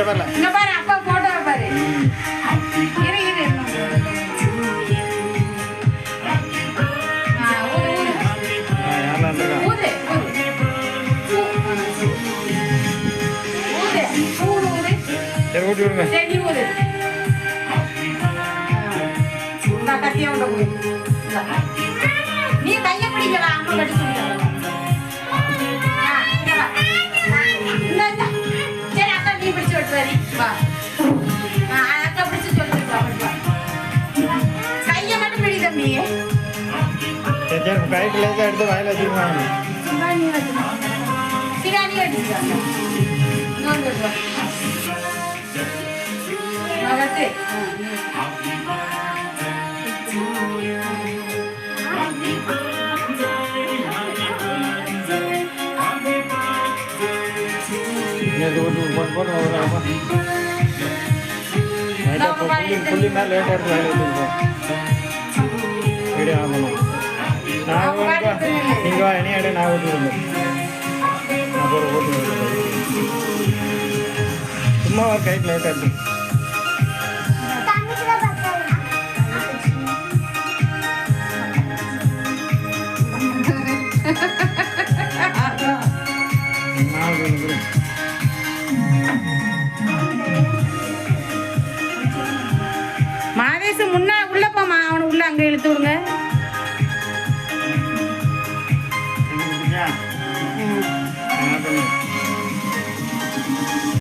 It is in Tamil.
வரல இங்க பாரு அப்பா போட்டோ பாரு இரு இரு ஊது சரி ஊட்டி விடுங்க சரி ஊது நான் கத்தியா உள்ள ஊது நீ கையை பிடிக்கலாம் அம்மா கட்டி சொல்லிக்கலாம் சரி அக்கா நீ பிடிச்சு விட்டு வரி வா அக்கா பிடிச்சு சொல்லிட்டு கையை மட்டும் பிடி தம்பி சரி கைக்கு லேசாக எடுத்து வாயில் வச்சுருவாங்க சிகானி கட்டிருக்காங்க வளர்த்து புள்ளி மேலே லேட்டாக எடுத்து வாயில் வச்சுருக்கோம் வீடியோ ஆகணும் நான் நீங்கள் வா இனி அடைய நான் ஓட்டி விடுங்க நான் போகிற ஓட்டி சும்மா ஒரு கைக்கு லேட்டாக எடுத்து மாதேசு முன்னா உள்ள போமா அவனை உள்ள அங்கே இழுத்து விடுங்க